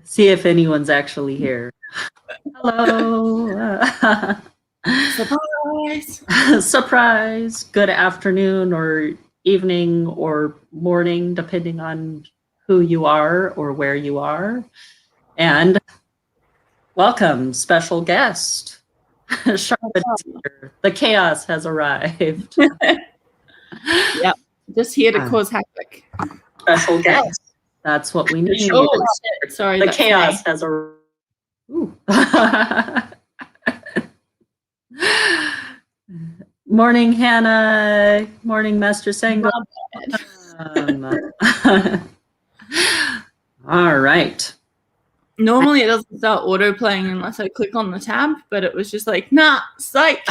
See if anyone's actually here. Hello. Surprise! Surprise. Good afternoon or evening or morning, depending on who you are or where you are. And welcome, special guest. Charlotte is here. The chaos has arrived. Yep, just here to cause havoc. Special guest. That's what we need. Oh, shit. Sorry, the chaos has arrived. Morning, Hannah. Morning, Master Sango. All right. Normally it doesn't start auto playing unless I click on the tab, but it was just like, nah, psych.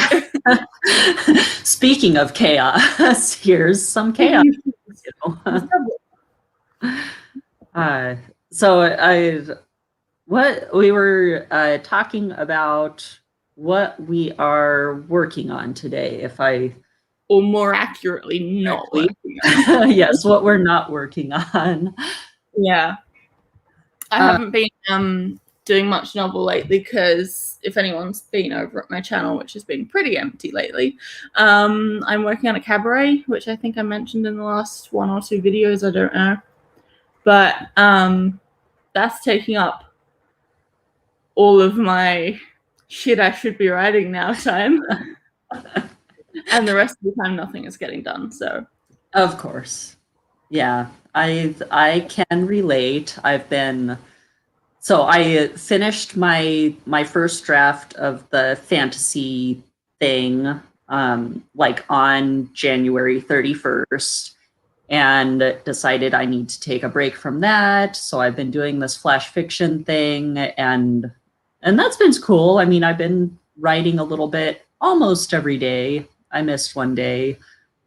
Speaking of chaos, here's some chaos. What we were talking about what we are working on today, or more accurately, not working on. Yes, what we're not working on. Yeah. I haven't been doing much novel lately because if anyone's been over at my channel, which has been pretty empty lately, I'm working on a cabaret, which I think I mentioned in the last 1 or 2 videos, I don't know. But that's taking up all of my shit I should be writing now time. And the rest of the time nothing is getting done, so. Of course. Yeah, I can relate. I finished my first draft of the fantasy thing like on January 31st and decided I need to take a break from that. So I've been doing this flash fiction thing and that's been cool. I mean, I've been writing a little bit almost every day. I missed one day.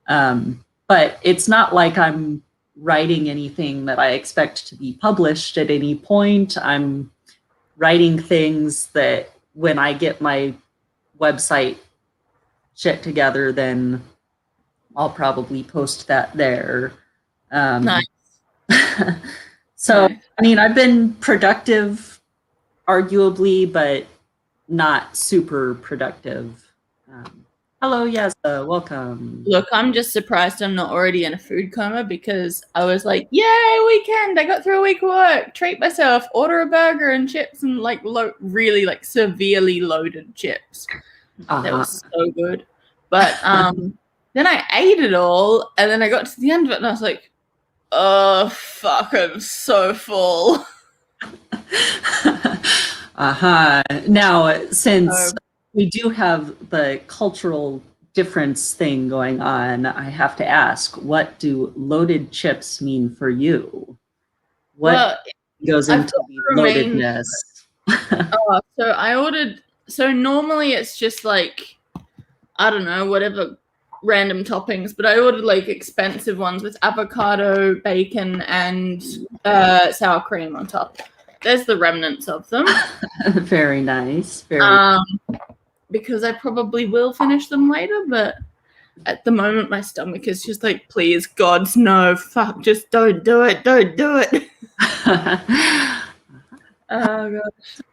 But it's not like I'm writing anything that I expect to be published at any point. I'm writing things that when I get my website shit together, then I'll probably post that there. Nice. So, I mean, I've been productive, arguably, but not super productive. Hello, yes, welcome. Look, I'm just surprised I'm not already in a food coma because I was like, yay, weekend, I got through a week of work, treat myself, order a burger and chips and like really like severely loaded chips. That was so good. But then I ate it all and then I got to the end of it and I was like, oh, fuck, I'm so full. Now, since we do have the cultural difference thing going on, I have to ask, what do loaded chips mean for you? What goes into the loadedness? So I ordered, so normally it's just like, I don't know, whatever random toppings, but I ordered like expensive ones with avocado, bacon, and sour cream on top. There's the remnants of them. Very nice. Because I probably will finish them later, but at the moment my stomach is just like, please, gods, no, fuck, just don't do it. Oh,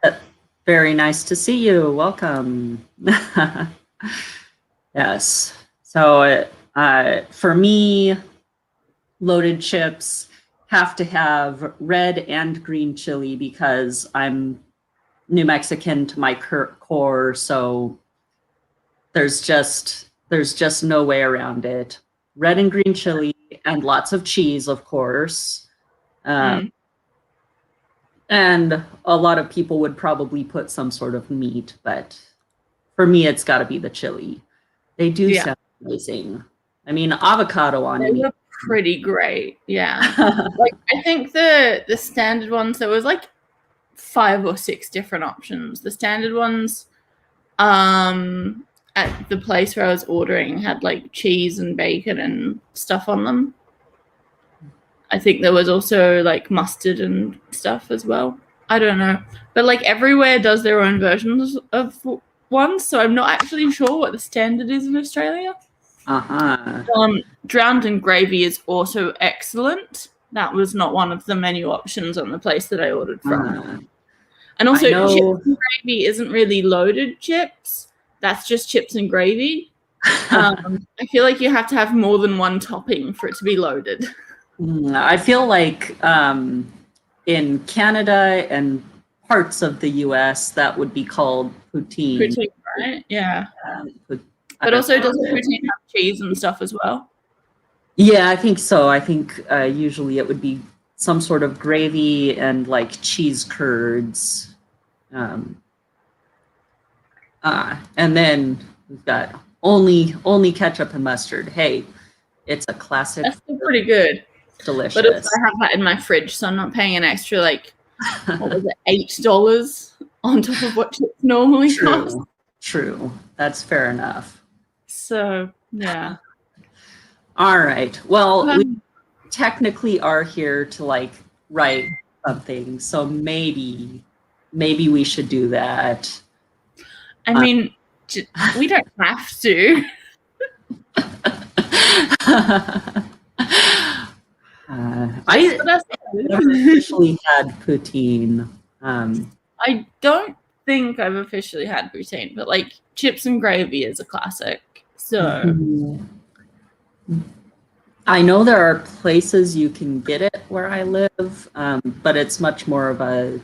gosh. Very nice to see you. Welcome. Yes. So for me, loaded chips have to have red and green chili because I'm New Mexican to my core, so there's just no way around it. Red and green chili and lots of cheese, of course. And a lot of people would probably put some sort of meat, but for me, it's got to be the chili. They do sound amazing. I mean, avocado on it. They were pretty great, yeah. Like I think the standard ones, there was like 5 or 6 different options. The standard ones at the place where I was ordering had like cheese and bacon and stuff on them. I think there was also like mustard and stuff as well. I don't know. But like everywhere does their own versions of ones, so I'm not actually sure what the standard is in Australia. Drowned in gravy is also excellent. that was not one of the menu options on the place that I ordered from. And I also, know- chips and gravy isn't really loaded chips. That's just chips and gravy. I feel like you have to have more than one topping for it to be loaded. I feel like in Canada and parts of the US, that would be called poutine. Poutine, right? Yeah. But also, doesn't poutine have cheese and stuff as well? Yeah, I think so. I think usually it would be some sort of gravy and like cheese curds. And then we've got only ketchup and mustard. Hey, it's a classic. That's still pretty good. Delicious. But also I have that in my fridge, so I'm not paying an extra, like, what was it, $8 on top of what chips normally cost. True. That's fair enough. So, yeah. All right. Well, we technically are here to like write something, so maybe we should do that. I mean, we don't have to. I never officially had poutine. I don't think I've officially had poutine, but like chips and gravy is a classic. So I know there are places you can get it where I live, but it's much more of a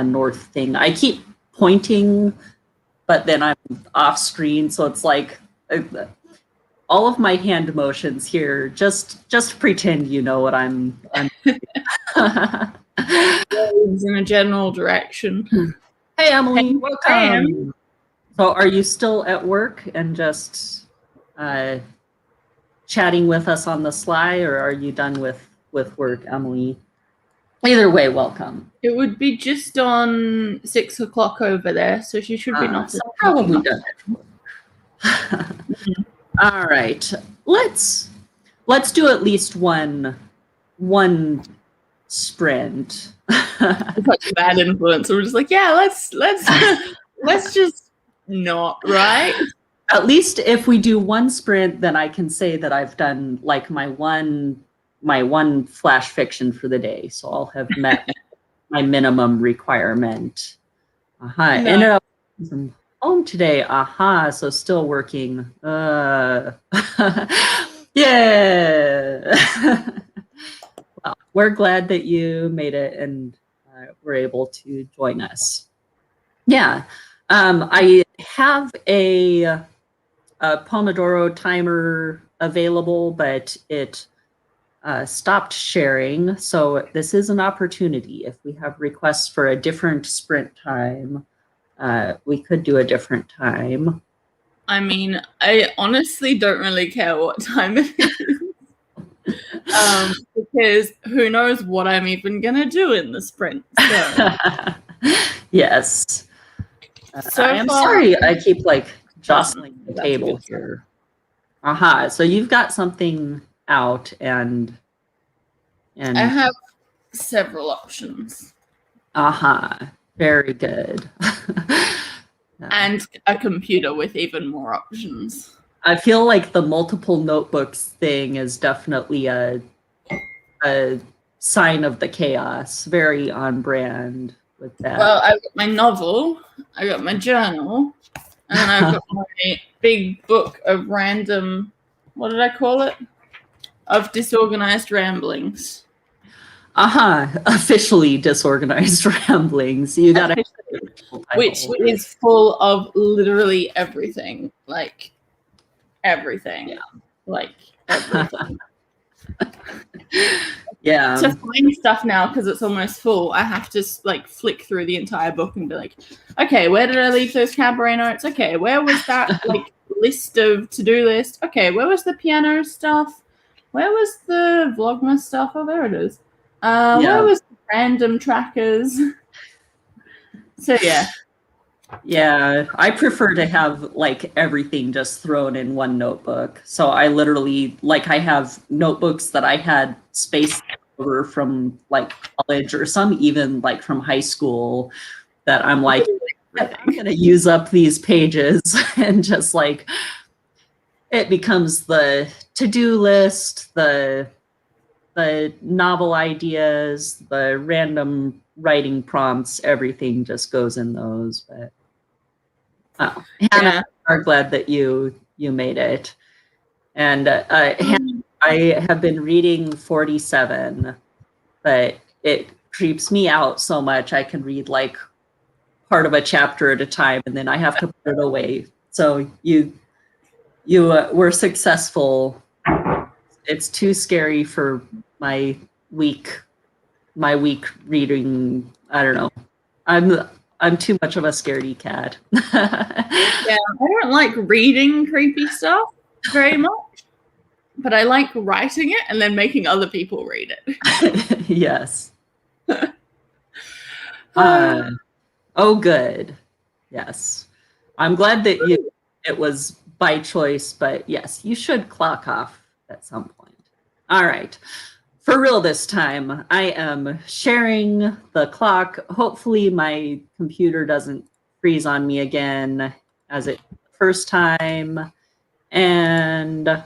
north thing. I keep pointing, but then I'm off screen, so it's like all of my hand motions here. Just pretend you know what I'm in a general direction. Hey Emily, welcome. So are you still at work and just chatting with us on the sly, or are you done with work, Emily? Either way, welcome. It would be just on 6 o'clock over there, so she should be not. So probably done. All right, let's do at least one sprint. Such a bad influence. We're just like, yeah, let's just not, right? At least if we do one sprint, then I can say that I've done like my one flash fiction for the day. So I'll have met my minimum requirement. Ended up from home today. So still working. Yeah. Well, we're glad that you made it and were able to join us. Yeah. I have a Pomodoro timer available, but it stopped sharing. So this is an opportunity. If we have requests for a different sprint time, we could do a different time. I mean, I honestly don't really care what time it is. Because who knows what I'm even going to do in the sprint. So. Yes. I'm sorry I keep like jostling the table here. So you've got something out and I have several options. Very good. And a computer with even more options. I feel like the multiple notebooks thing is definitely a sign of the chaos. Very on brand with that. Well, I've got my novel, I got my journal, and then I've got my big book of random, what did I call it? Of disorganized ramblings. Officially disorganized ramblings. You got it. Which is full of literally everything. Like everything. Yeah. Like everything. Yeah. To find stuff now, because it's almost full, I have to like flick through the entire book and be like, okay, where did I leave those cabaret notes? Okay, where was that like list of to-do list? Okay, where was the piano stuff? Where was the Vlogmas stuff? Oh, there it is. Where was the random trackers? So yeah. Yeah, I prefer to have like everything just thrown in one notebook. So I literally I have notebooks that I had spaced over from like college or some even like from high school that I'm like, I'm gonna use up these pages and just like it becomes the to-do list, the the novel ideas, the random writing prompts, everything just goes in those. But oh, Hannah, Yeah. I'm glad that you made it. And Hannah, I have been reading 47, but it creeps me out so much. I can read like part of a chapter at a time, and then I have to put it away. So you were successful. It's too scary for my weak my weak reading. I don't know. I'm too much of a scaredy cat. Yeah, I don't like reading creepy stuff very much, but I like writing it and then making other people read it. Yes. Oh, good. Yes. I'm glad that it was by choice, but yes, you should clock off at some point. All right. For real this time, I am sharing the clock. Hopefully my computer doesn't freeze on me again as it first time. And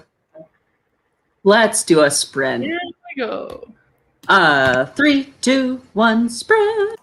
let's do a sprint. Here we go. 3, 2, 1, sprint.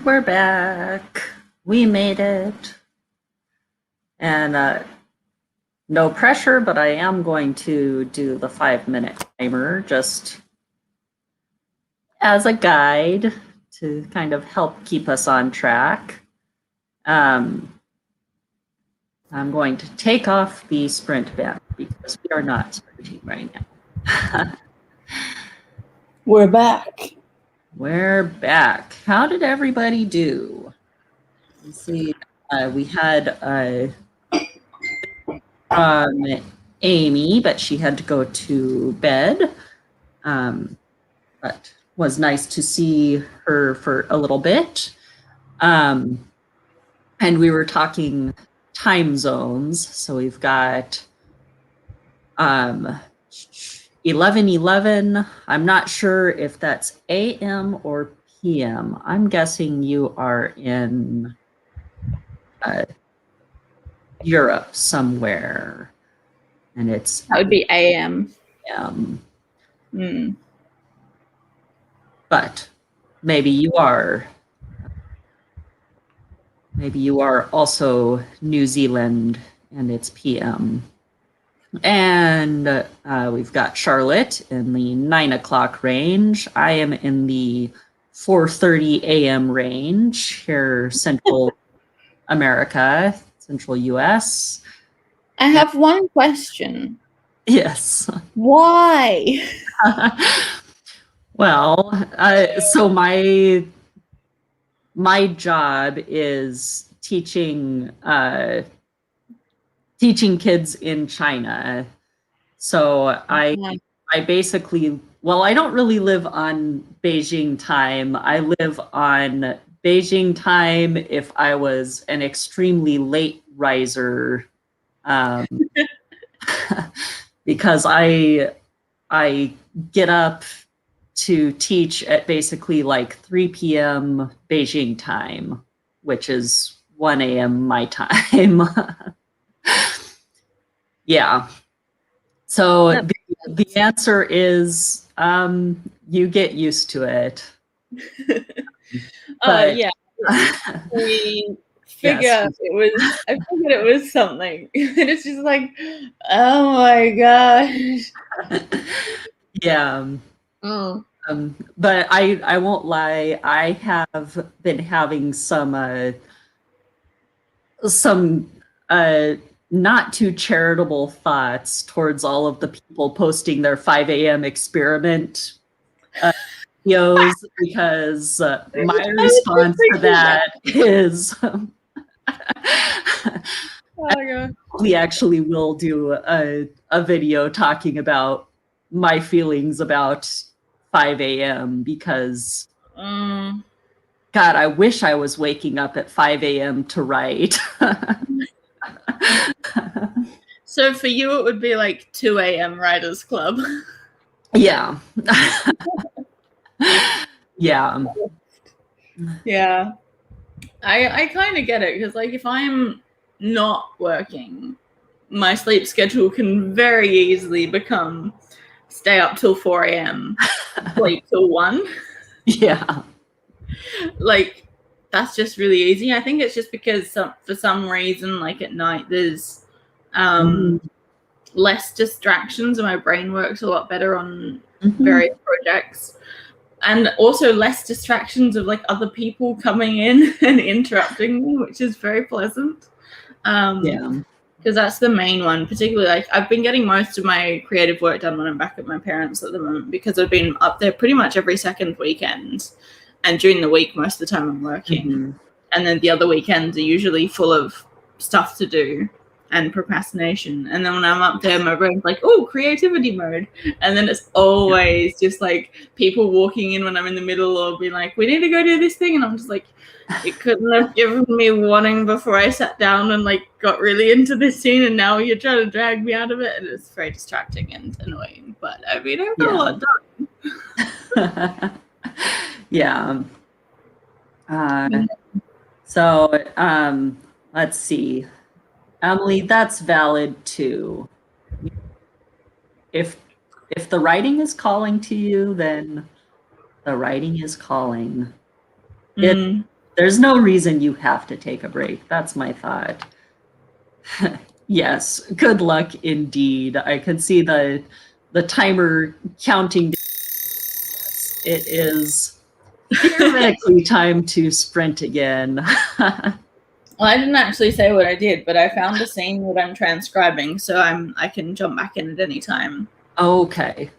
we're back. We made it. And no pressure, but I am going to do the 5-minute timer just as a guide to kind of help keep us on track. I'm going to take off the sprint band because we are not sprinting right now. We're back. We're back. How did everybody do? Let's see. We had Amy, but she had to go to bed. But was nice to see her for a little bit. And we were talking time zones. So we've got 11:11. I'm not sure if that's AM or PM. I'm guessing you are in Europe somewhere, and it's That would be AM. But maybe you are also New Zealand, and it's PM. And we've got Charlotte in the 9 o'clock range. I am in the 4:30 a.m. range here, Central America, Central US. I have one question. Yes. Why? Well, so my job is teaching kids in China. So I basically, well, I don't really live on Beijing time. I live on Beijing time if I was an extremely late riser, because I get up to teach at basically like 3 p.m. Beijing time, which is 1 a.m. my time. Yeah. So the answer is you get used to it. But yeah. We figured I figured it was something. And it's just like, oh my gosh. Yeah. But I won't lie, I have been having some not too charitable thoughts towards all of the people posting their 5 a.m. experiment videos, because my response to that is we actually will do a video talking about my feelings about 5 a.m. because God, I wish I was waking up at 5 a.m. to write. So for you, it would be like 2 a.m. Writers Club. Yeah. Yeah. Yeah. I kind of get it, because like if I'm not working, my sleep schedule can very easily become stay up till 4 a.m., sleep till 1. Yeah. Like that's just really easy. I think it's just because for some reason, like at night, there's less distractions and my brain works a lot better on various projects. And also less distractions of like other people coming in and interrupting me, which is very pleasant. Because that's the main one. Particularly, like I've been getting most of my creative work done when I'm back at my parents' at the moment, because I've been up there pretty much every second weekend, and during the week most of the time I'm working, and then the other weekends are usually full of stuff to do and procrastination. And then when I'm up there, my brain's like, oh, creativity mode. And then it's always just like people walking in when I'm in the middle, or being like, we need to go do this thing. And I'm just like, you couldn't have given me warning before I sat down and like got really into this scene, and now you're trying to drag me out of it. And it's very distracting and annoying. But I mean, I've got a lot done. Yeah. So let's see. Emily, that's valid too. If the writing is calling to you, then the writing is calling. There's There's no reason you have to take a break. That's my thought. Yes, good luck indeed. I can see the timer counting. Yes, it is theoretically time to sprint again. Well, I didn't actually say what I did, but I found a scene that I'm transcribing, so I can jump back in at any time. Okay.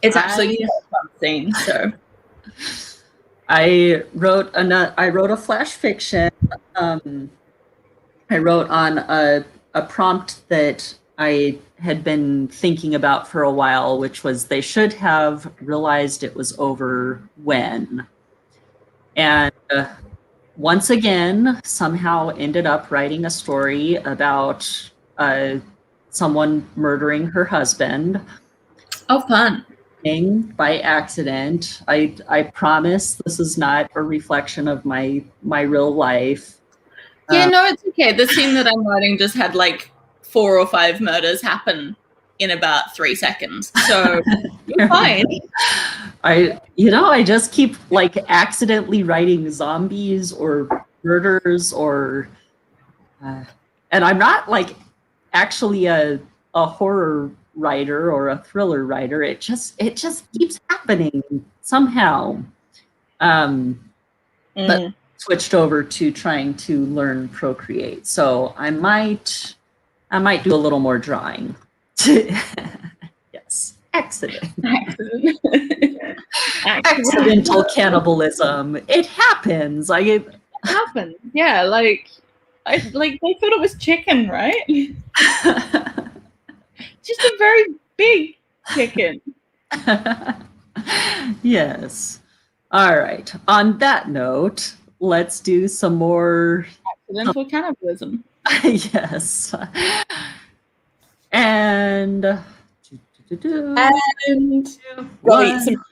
It's actually a fun scene, so. I wrote a flash fiction. I wrote on a prompt that I had been thinking about for a while, which was they should have realized it was over when. And once again, somehow ended up writing a story about someone murdering her husband. Oh, fun. By accident. I promise this is not a reflection of my real life. Yeah, no, it's okay. The scene that I'm writing just had like 4 or 5 murders happen in about 3 seconds. So you're fine. I just keep like accidentally writing zombies or murders or and I'm not like actually a horror writer or a thriller writer. It just keeps happening somehow. But switched over to trying to learn Procreate. So I might do a little more drawing. Yes. Accident. Accidental cannibalism. It happens. It happens. Yeah, like they thought it was chicken, right? Just a very big chicken. Yes. All right. On that note, let's do some more accidental cannibalism. Yes. And go eat some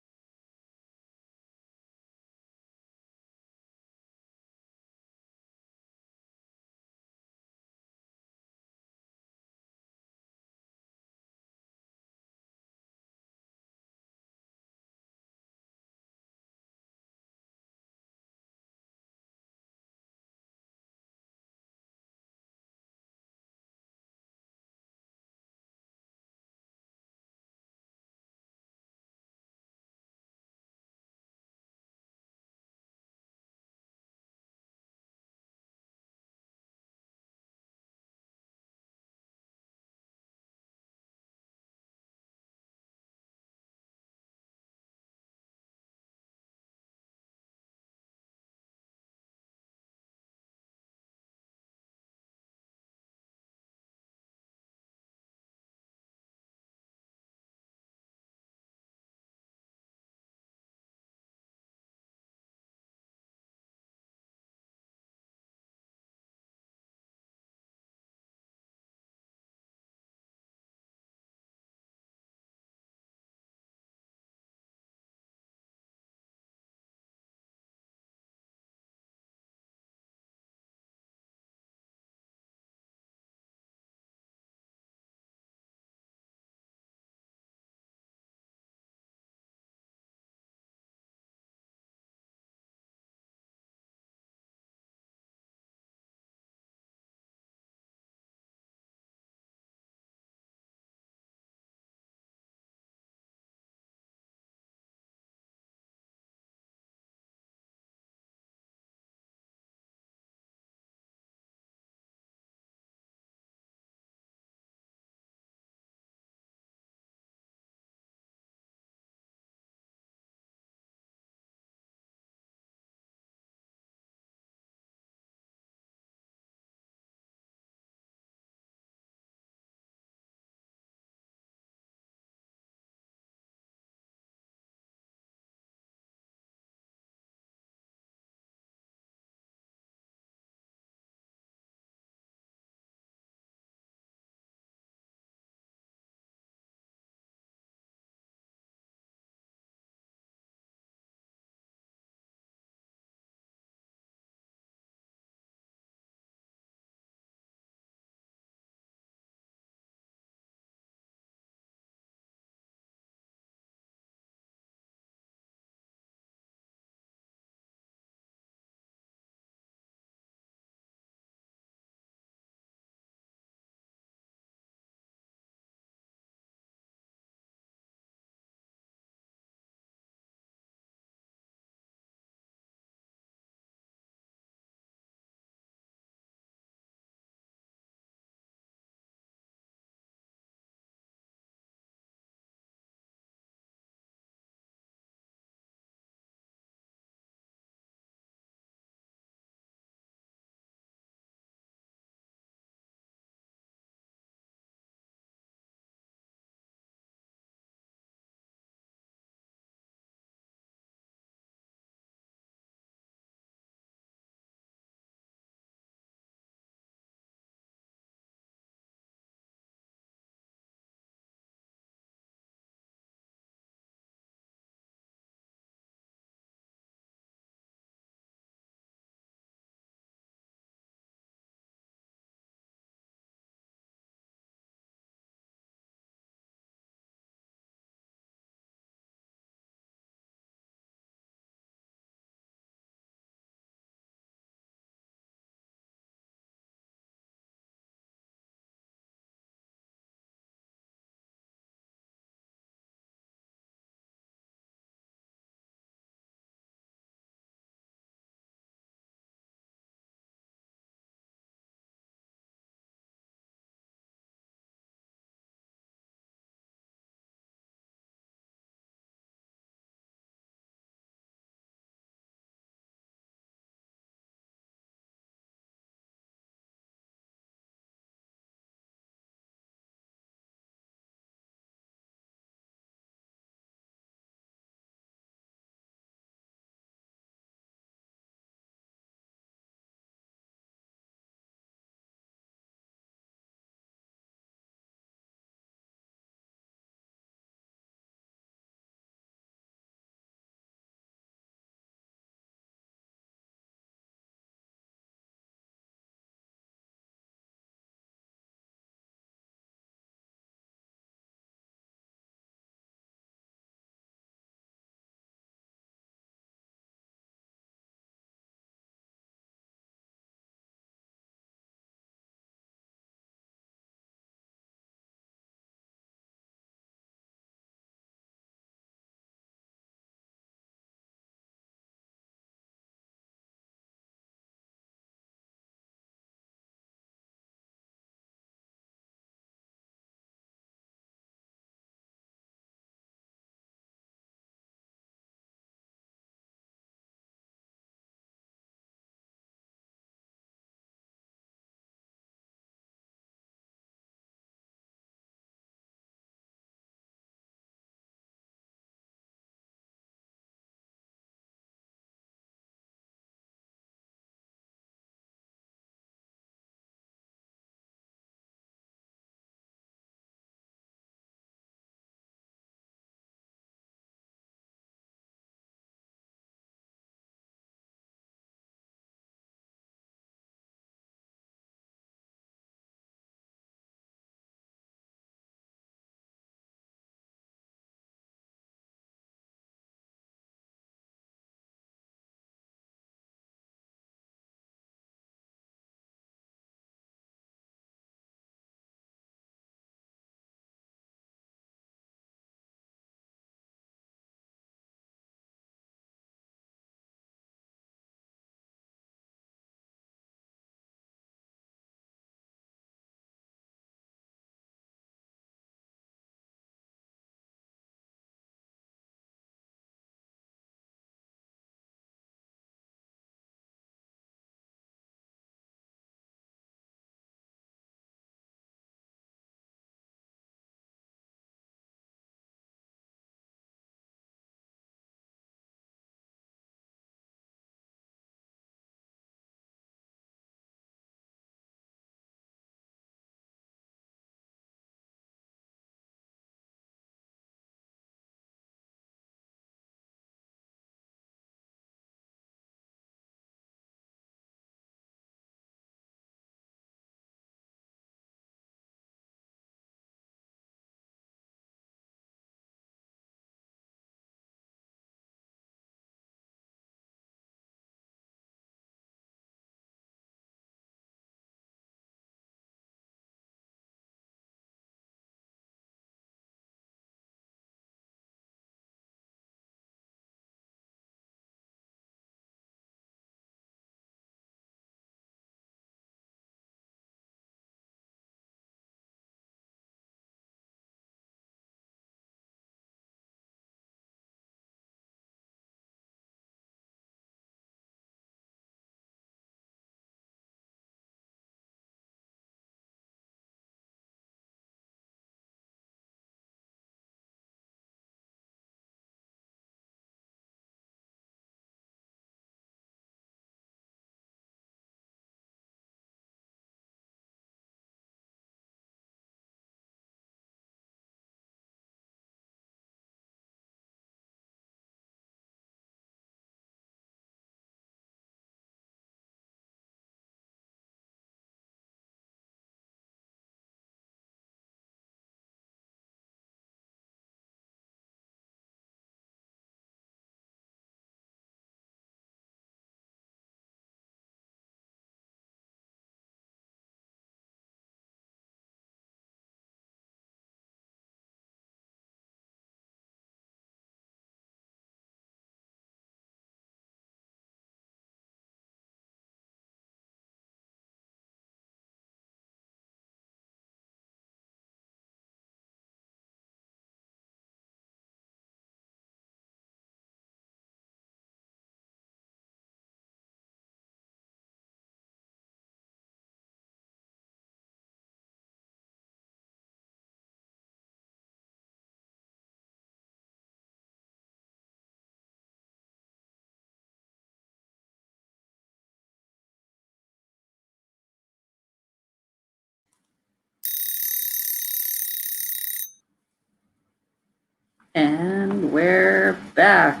And we're back.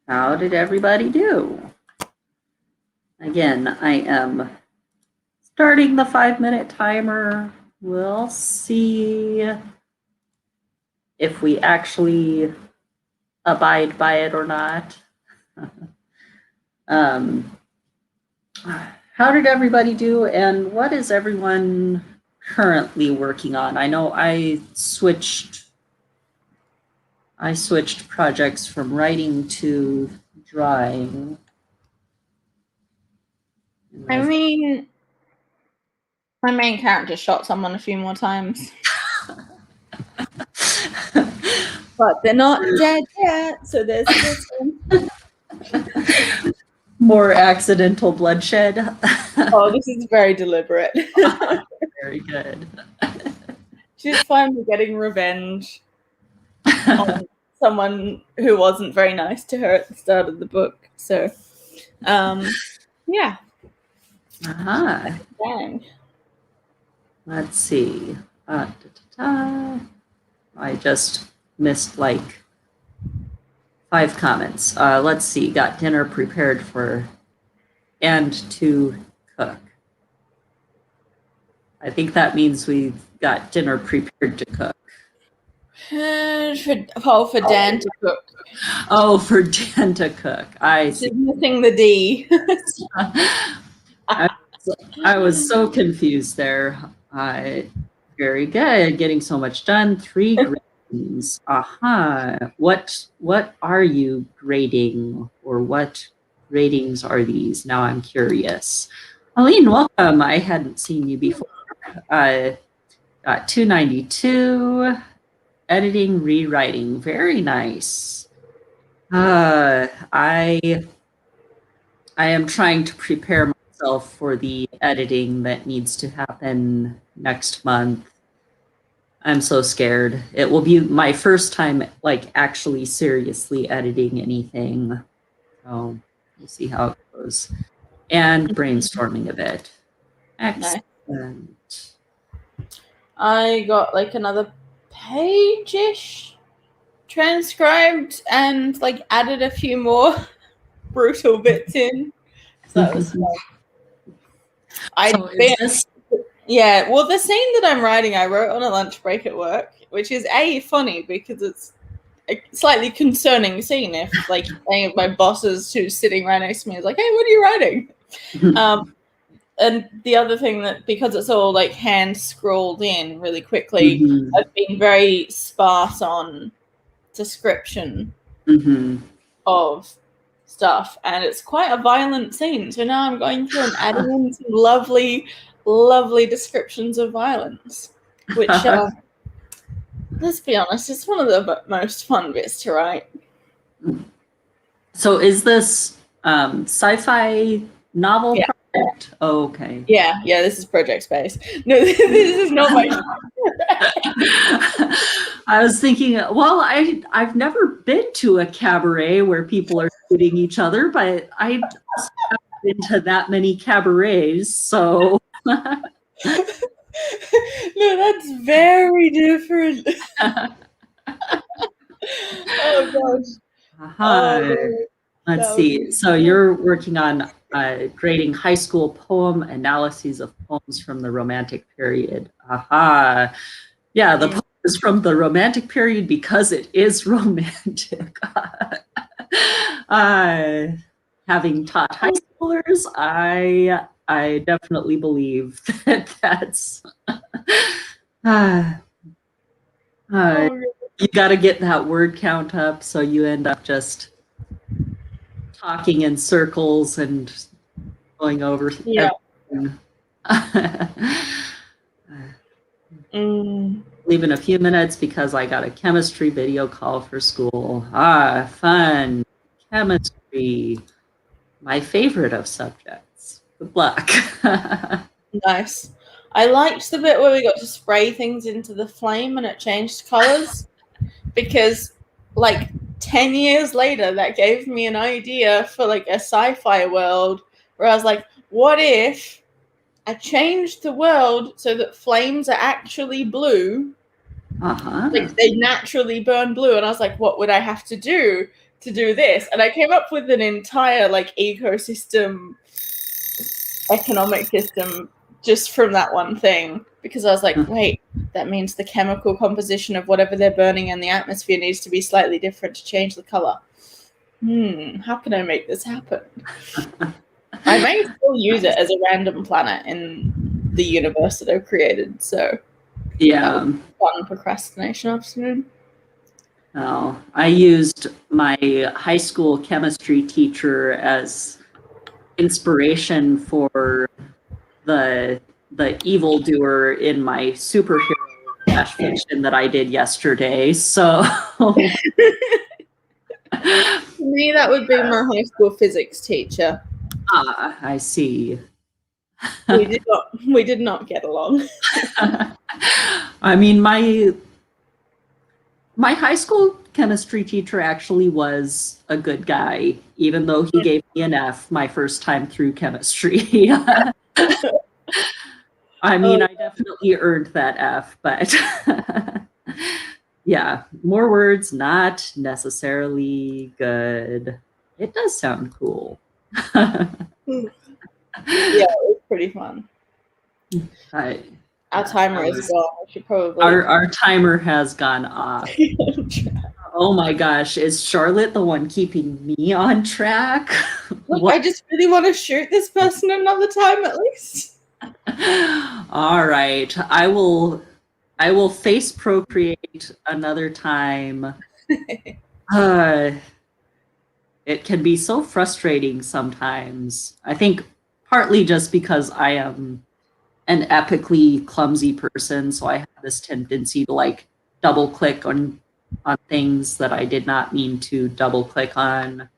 How did everybody do? Again, I am starting the 5-minute timer. We'll see if we actually abide by it or not. How did everybody do, and what is everyone currently working on? I know I switched projects from writing to drawing. I mean, my main character shot someone a few more times. But they're not dead yet, so there's this one. More accidental bloodshed. Oh, this is very deliberate. Very good. She's finally getting revenge on someone who wasn't very nice to her at the start of the book. So, yeah. Dang. Let's see. I just missed like 5 comments. Let's see. Got dinner prepared for and to cook. I think that means we've got dinner prepared to cook. For Dan to cook. Oh, for Dan to cook. I see. She's missing the D. I was so confused there. Very good. Getting so much done. 3 gradings. What are you grading, or what ratings are these? Now I'm curious. Aline, welcome. I hadn't seen you before. Got 292. Editing, rewriting. Very nice. I am trying to prepare myself for the editing that needs to happen next month. I'm so scared. It will be my first time like actually seriously editing anything. So we'll see how it goes. And brainstorming a bit. Excellent. Nice. I got like another page-ish transcribed and like added a few more brutal bits in. So that was yeah, well, the scene that I'm writing, I wrote on a lunch break at work, which is funny because it's a slightly concerning scene. If like any of my bosses who's sitting right next to me is like, "Hey, what are you writing?" And the other thing that, because it's all like hand scrolled in really quickly, I've been very sparse on description of stuff, and it's quite a violent scene. So now I'm going through and adding in some lovely descriptions of violence, which let's be honest, it's one of the most fun bits to write. So is this sci-fi novel project? Oh, okay. Yeah, this is Project Space. No, this is not my I was thinking, well, I've never been to a cabaret where people are shooting each other, but I haven't been to that many cabarets, so no, that's very different. Oh gosh. Let's see. So you're working on grading high school poem analyses of poems from the Romantic period. Yeah, the poem is from the Romantic period because it is romantic. Having taught high schoolers, I definitely believe that that's you got to get that word count up, so you end up just talking in circles and going over everything. Leave in a few minutes because I got a chemistry video call for school. Fun. Chemistry. My favorite of subjects. Good luck. Nice. I liked the bit where we got to spray things into the flame and it changed colors, because like 10 years later, that gave me an idea for like a sci-fi world where I was like, what if I changed the world so that flames are actually blue Uh-huh. Like they naturally burn blue, and I was like, what would I have to do this? And I came up with an entire like ecosystem, economic system just from that one thing, because I was like, wait, that means the chemical composition of whatever they're burning in the atmosphere needs to be slightly different to change the color. How can I make this happen? I may still use it as a random planet in the universe that I've created, so that was Yeah. a fun procrastination afternoon. Oh, I used my high school chemistry teacher as inspiration for the evildoer in my superhero flash fiction that I did yesterday. So For me, that would be my high school physics teacher. I see. We did not get along. I mean, my high school chemistry teacher actually was a good guy, even though he gave me an F my first time through chemistry. I mean, I definitely earned that F, but yeah, more words, not necessarily good. It does sound cool. Yeah, it was pretty fun. Our timer is gone. We should probably. Our timer has gone off. Oh my gosh, is Charlotte the one keeping me on track? Look, I just really want to shoot this person another time at least. All right, I will face procreate another time. It can be so frustrating sometimes. I think partly just because I am an epically clumsy person, so I have this tendency to like double click on things that I did not mean to double click on.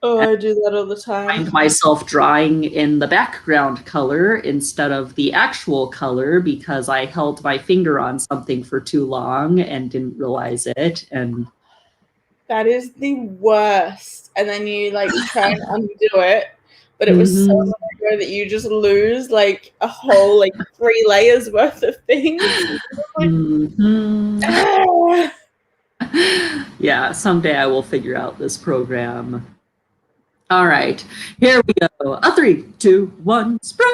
Oh, I do that all the time. Find myself drawing in the background color instead of the actual color because I held my finger on something for too long and didn't realize it. And that is the worst. And then you like try and undo it, but it was so Mhm. long ago that you just lose like a whole like 3 layers worth of things. Like, Mhm. Yeah, someday I will figure out this program. All right, here we go. A 3, 2, 1, spread.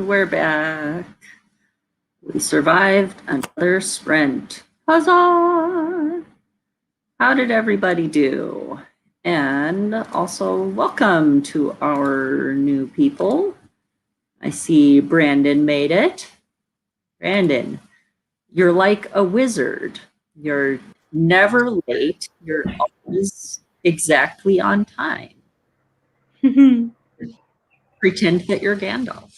we're back. We survived another sprint. Huzzah! How did everybody do? And also welcome to our new people. I see Brandon made it. Brandon, you're like a wizard. You're never late. You're always exactly on time. Pretend that you're Gandalf.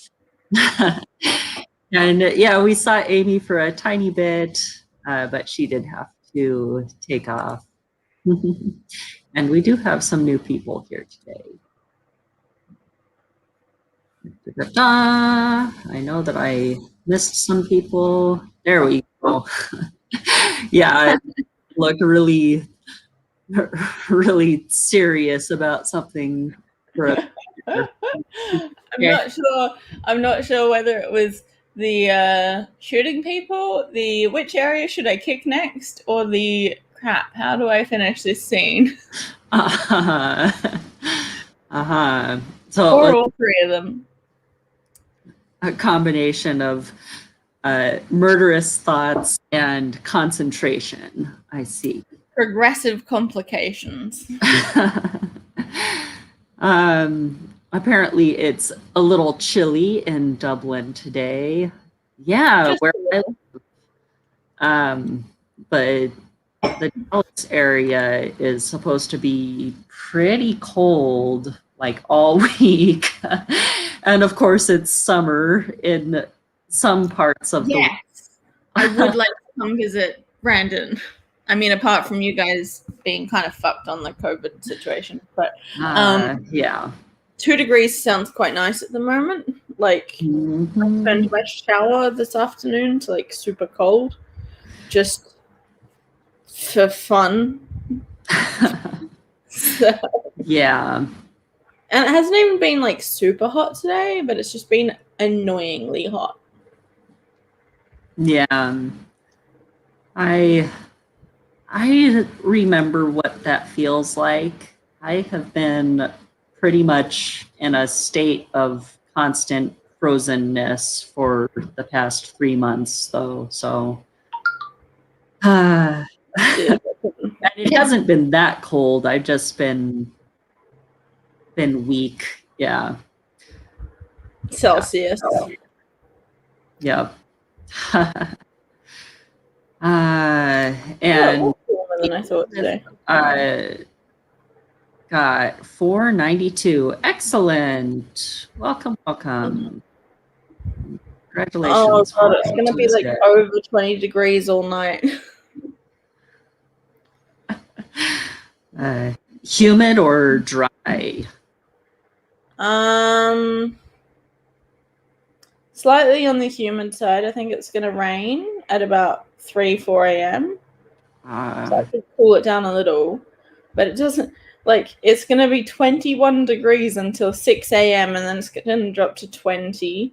And yeah, we saw Amy for a tiny bit, but she did have to take off. And we do have some new people here today. I know that I missed some people. There we go. Yeah, look really, really serious about something. I'm not sure whether it was the shooting people, the which area should I kick next, or the crap, how do I finish this scene? So or all three of them. A combination of murderous thoughts and concentration, I see. Progressive complications. Apparently it's a little chilly in Dublin today. Yeah, just where I live. But the Dallas area is supposed to be pretty cold like all week. And of course it's summer in some parts of the week. I would like to come visit Brandon. I mean, apart from you guys being kind of fucked on the COVID situation, but yeah. 2 degrees sounds quite nice at the moment. Like, I spent my shower this afternoon to like super cold, just for fun. So, yeah. And it hasn't even been like super hot today, but it's just been annoyingly hot. Yeah. I remember what that feels like. I have been pretty much in a state of constant frozenness for the past 3 months, though. So, and it hasn't been that cold. I've just been weak. Yeah. Celsius. Yeah. And warmer than I thought today. Got 492. Excellent. Welcome. Congratulations. Oh god, it's gonna be like over 20 degrees all night. Humid or dry? Slightly on the humid side. I think it's gonna rain at about 3-4 a.m. So I could cool it down a little, but it doesn't. Like, it's gonna be 21 degrees until 6 a.m. and then it's gonna drop to 20,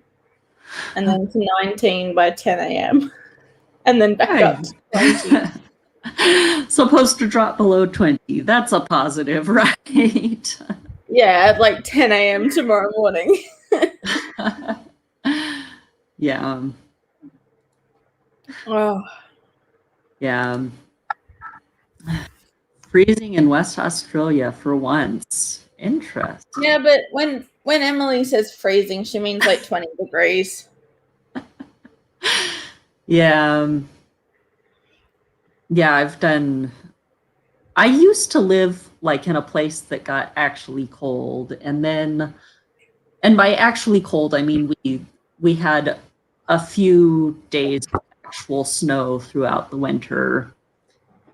and then to 19 by 10 a.m. and then back up to 20. Supposed to drop below 20. That's a positive, right? Yeah, at like 10 a.m. tomorrow morning. Yeah. Oh. Yeah. Freezing in West Australia for once. Interesting. Yeah, but when Emily says freezing, she means like 20 degrees. Yeah. Yeah, I used to live like in a place that got actually cold, and by actually cold, I mean we had a few days of actual snow throughout the winter.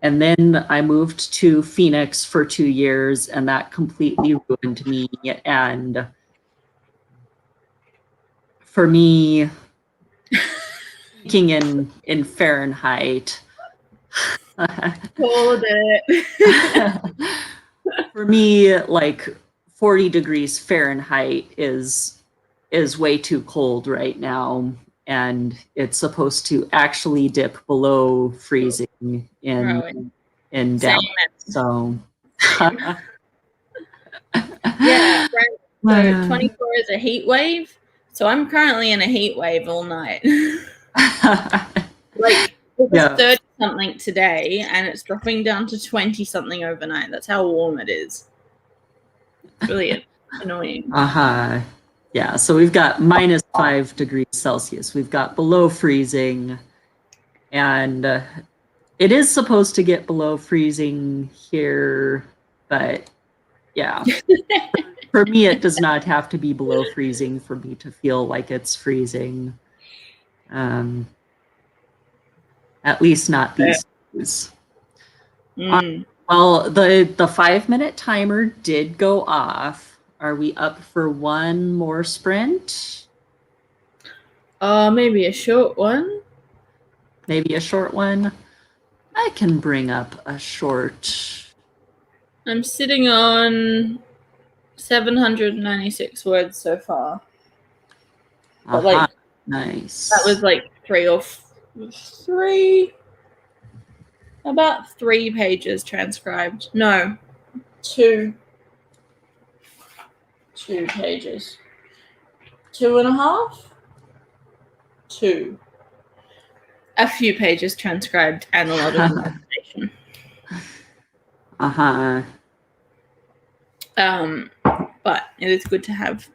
And then I moved to Phoenix for 2 years, and that completely ruined me. And for me, thinking in Fahrenheit, Hold it. for me, like 40 degrees Fahrenheit is way too cold right now. And it's supposed to actually dip below freezing in Dallas. So yeah, right. So 24 is a heat wave. So I'm currently in a heat wave all night. Like it was Yeah. 30 something today, and it's dropping down to 20 something overnight. That's how warm it is. It's really annoying. Yeah, so we've got -5 degrees Celsius. We've got below freezing, and it is supposed to get below freezing here, but yeah. For me, it does not have to be below freezing for me to feel like it's freezing. At least not these days. Well, the 5-minute timer did go off. Are we up for one more sprint? Maybe a short one. Maybe a short one. I can bring up a short. I'm sitting on 796 words so far. But like, nice. That was like about 3 pages transcribed. No, 2 pages. 2.5? 2. A few pages transcribed and a lot of information. But it is good to have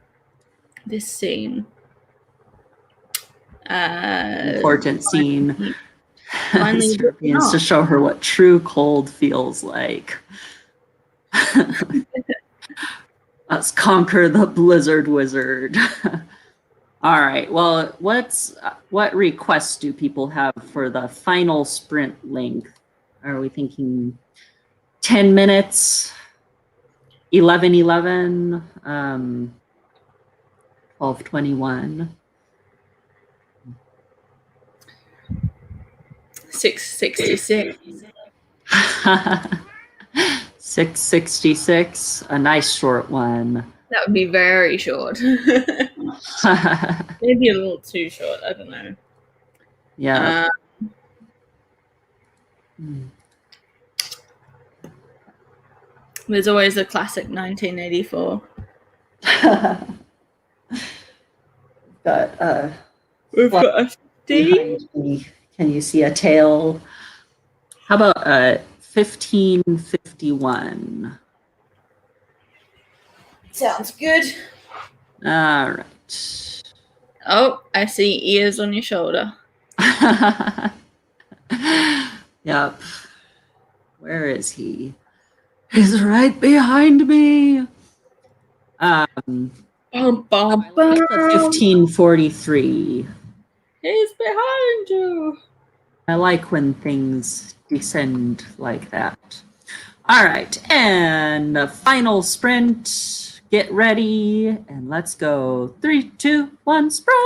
this scene. Important scene. Finally, to show her what true cold feels like. Let's conquer the blizzard wizard. All right. Well, what requests do people have for the final sprint length? Are we thinking 10 minutes, 11:11, 12:21? 666. 666, a nice short one. That would be very short. Maybe a little too short. I don't know. Yeah. There's always a classic 1984. We've got a D. Can you see a tail? How about 1551? Sounds good. All right. Oh, I see ears on your shoulder. Yep. Where is he? He's right behind me. 1543. He's behind you. I like when things descend like that. All right, and the final sprint. Get ready, and let's go. 3, 2, 1, sprint!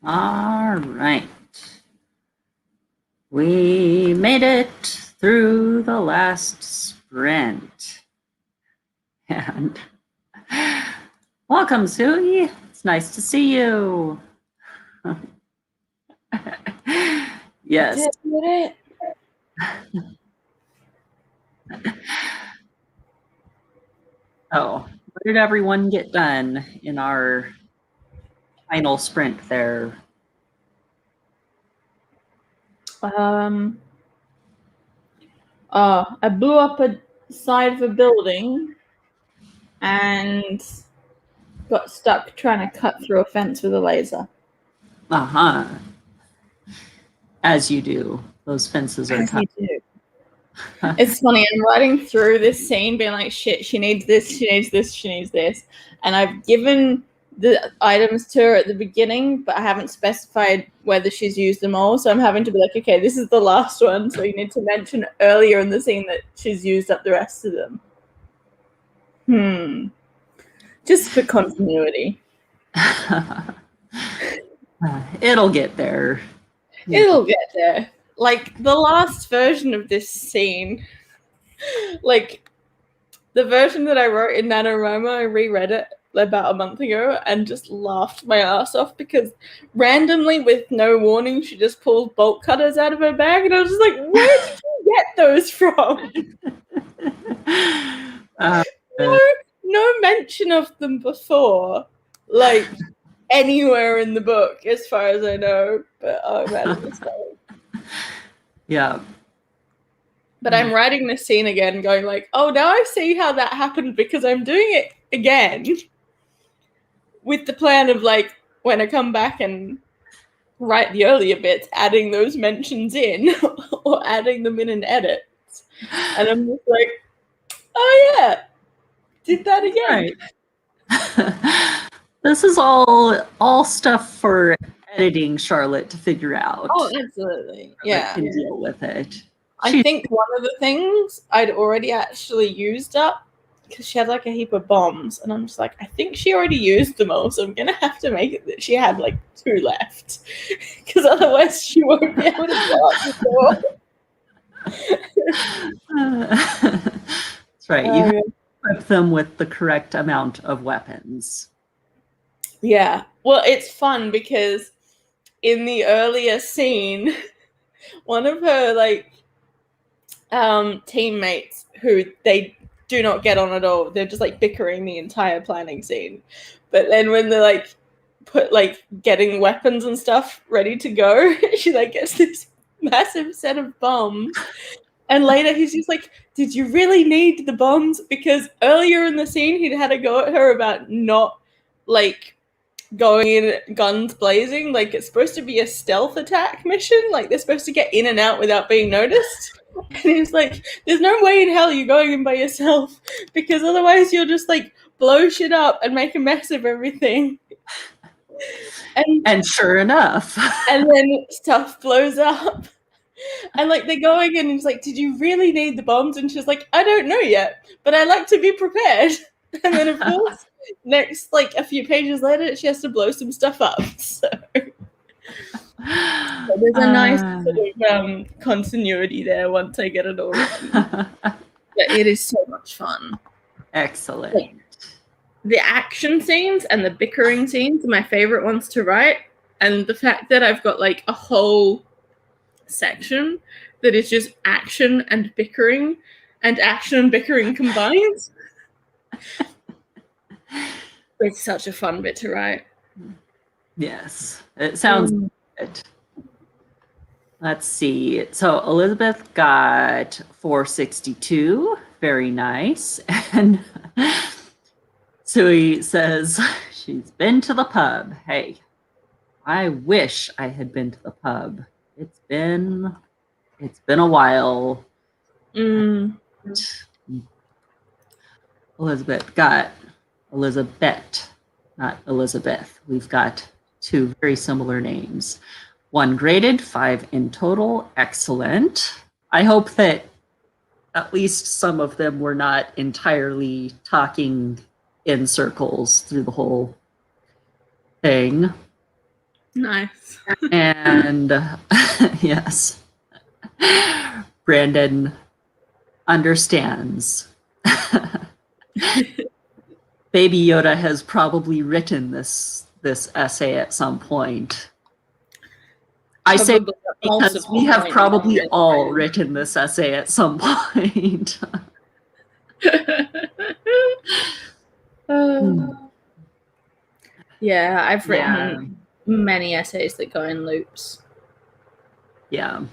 All right. We made it through the last sprint. And welcome, Sui. It's nice to see you. Yes. I did it. Oh, what did everyone get done in our final sprint there? I blew up a side of a building and got stuck trying to cut through a fence with a laser. Uh-huh. As you do. Those fences are tough. It's funny, I'm writing through this scene being like, shit, she needs this, she needs this, she needs this. And I've given the items to her at the beginning, but I haven't specified whether she's used them all. So I'm having to be like, okay, this is the last one. So you need to mention earlier in the scene that she's used up the rest of them. Just for continuity. It'll get there. It'll get there. Like, the last version of this scene, like, the version that I wrote in NaNoWriMo, I reread it about a month ago and just laughed my ass off because randomly, with no warning, she just pulls bolt cutters out of her bag, and I was just like, where did you get those from? No mention of them before, like, anywhere in the book, as far as I know. But oh man, yeah. But I'm writing this scene again, going like, oh, now I see how that happened because I'm doing it again with the plan of, like, when I come back and write the earlier bits, adding those mentions in or adding them in an edit. And I'm just like, oh yeah, did that again. Right. This is all stuff for editing, Charlotte, to figure out. Oh, absolutely. Yeah. Can deal with it. I think one of the things I'd already actually used up, because she had like a heap of bombs, and I'm just like, I think she already used them all, so I'm gonna have to make it that she had like 2 left, because otherwise she won't be able to blow up the door. That's right. You have to equip them with the correct amount of weapons. Yeah. Well, it's fun because in the earlier scene, one of her like teammates who they do not get on at all, they're just like bickering the entire planning scene. But then when they're like put like getting weapons and stuff ready to go, she like gets this massive set of bombs. And later he's just like, did you really need the bombs? Because earlier in the scene he'd had a go at her about not like going in guns blazing. Like, it's supposed to be a stealth attack mission. Like, they're supposed to get in and out without being noticed. And he's like, there's no way in hell you're going in by yourself, because otherwise you'll just like blow shit up and make a mess of everything. And sure enough. And then stuff blows up. And like they're going in and he's like, did you really need the bombs? And she's like, I don't know yet, but I like to be prepared. And then of course, next like a few pages later, she has to blow some stuff up. So there's a nice sort of continuity there once I get it all written. It is so much fun. Excellent. Like, the action scenes and the bickering scenes are my favorite ones to write. And the fact that I've got like a whole section that is just action and bickering combined. It's such a fun bit to write. Yes, it sounds good. Let's see. So Elizabeth got 462. Very nice. And Sui says she's been to the pub. Hey, I wish I had been to the pub. It's been a while. Elizabeth, not Elizabeth. We've got 2 very similar names. 1 graded, 5 in total. Excellent. I hope that at least some of them were not entirely talking in circles through the whole thing. Nice. And yes, Brandon understands. Baby Yoda has probably written this essay at some point. I say because we have probably all written this essay at some point. Yeah, I've written many essays that go in loops. Yeah.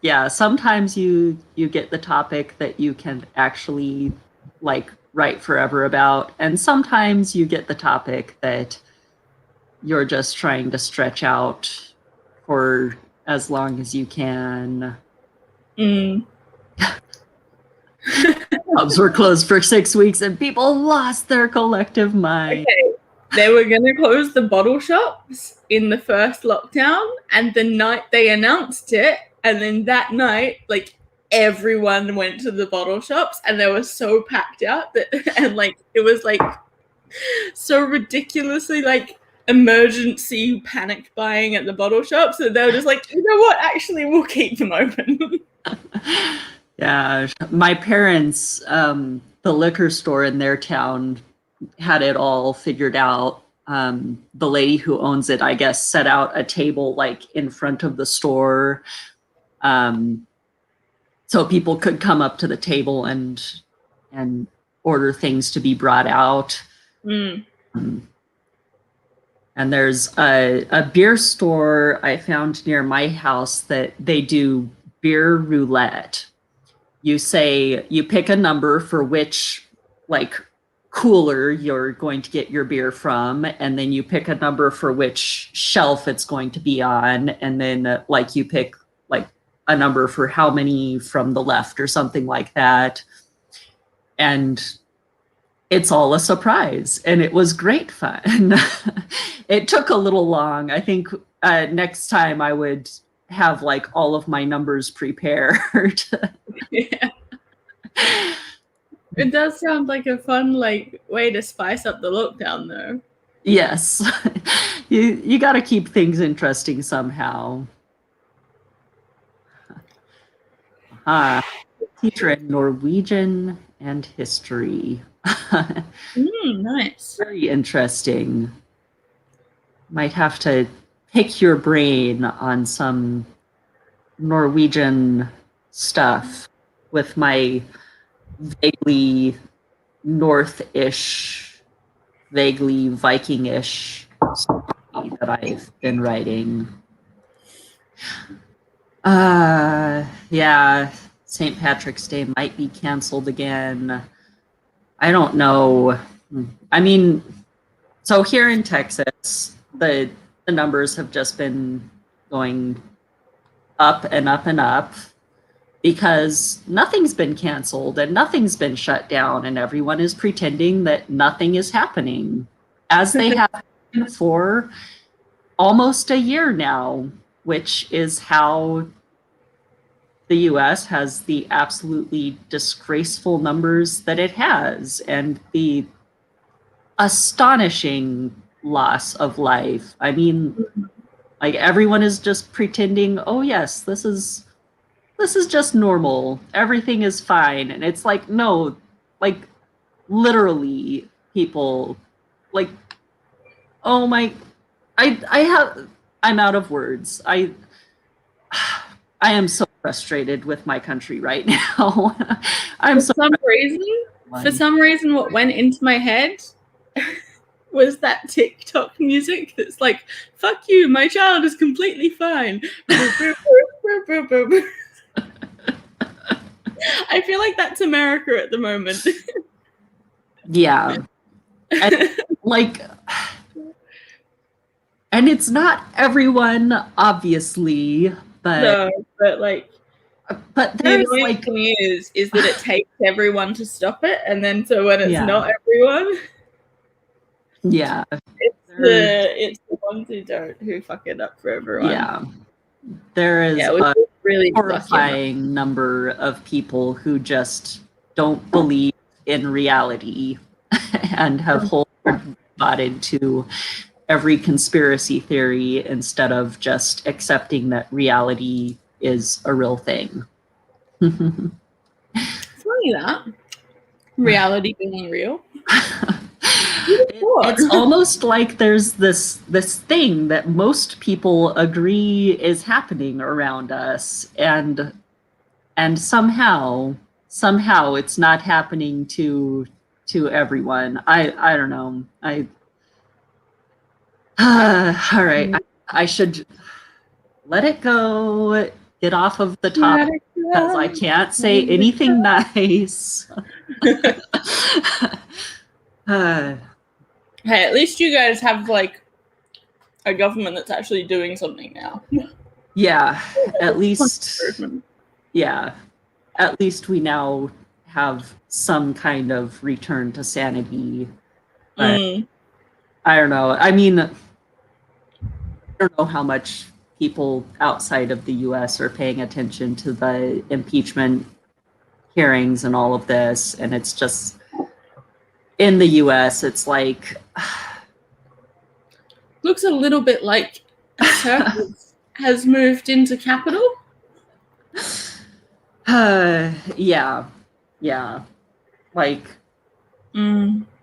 Yeah, sometimes you get the topic that you can actually like write forever about, and sometimes you get the topic that you're just trying to stretch out for as long as you can. Pubs were closed for 6 weeks and people lost their collective mind. Okay. They were going to close the bottle shops in the first lockdown, and the night they announced it, and then that night, like, everyone went to the bottle shops, and they were so packed out that, and like, it was like so ridiculously like emergency panic buying at the bottle shops that they were just like, you know what, actually we'll keep them open. Yeah, my parents, the liquor store in their town had it all figured out. The lady who owns it, I guess, set out a table like in front of the store, so people could come up to the table and order things to be brought out. And there's a beer store I found near my house that they do beer roulette. You pick a number for which like cooler you're going to get your beer from, and then you pick a number for which shelf it's going to be on, and then like you pick like a number for how many from the left or something like that. And it's all a surprise, and it was great fun. It took a little long. I think next time I would have like all of my numbers prepared. Yeah. It does sound like a fun like way to spice up the lockdown though. Yes. You got to keep things interesting somehow. Teacher in Norwegian and history. Nice. Very interesting. Might have to pick your brain on some Norwegian stuff with my vaguely North-ish, vaguely Viking-ish story that I've been writing. Yeah, St. Patrick's Day might be canceled again. I don't know. I mean, so here in Texas, the numbers have just been going up and up and up because nothing's been canceled and nothing's been shut down, and everyone is pretending that nothing is happening, as they have been for almost a year now, which is how the US has the absolutely disgraceful numbers that it has, and the astonishing loss of life. I mean, like everyone is just pretending, oh yes, this is just normal. Everything is fine. And it's like, no, like literally people like, oh my, I'm out of words. I am so frustrated with my country right now. For some reason, what went into my head was that TikTok music that's like, fuck you, my child is completely fine. I feel like that's America at the moment. Yeah. And, like, and it's not everyone, obviously, but no, but like, but the there's annoying like thing is that it takes everyone to stop it, and then so when it's not everyone, it's the ones who fuck it up for everyone. Yeah, there is a really horrifying number of people who just don't believe in reality and have wholeheartedly bought into every conspiracy theory instead of just accepting that reality is a real thing. Funny that reality being real. It's almost like there's this thing that most people agree is happening around us, and somehow it's not happening to everyone. I don't know. All right. I should let it go. Get off of the topic because I can't say anything nice. Hey, at least you guys have like a government that's actually doing something now. Yeah, at least. Yeah, at least we now have some kind of return to sanity. But I don't know. I mean, I don't know how much people outside of the US are paying attention to the impeachment hearings and all of this. And it's just, in the US, it's like... Looks a little bit like a circus has moved into Capitol. Yeah. Like,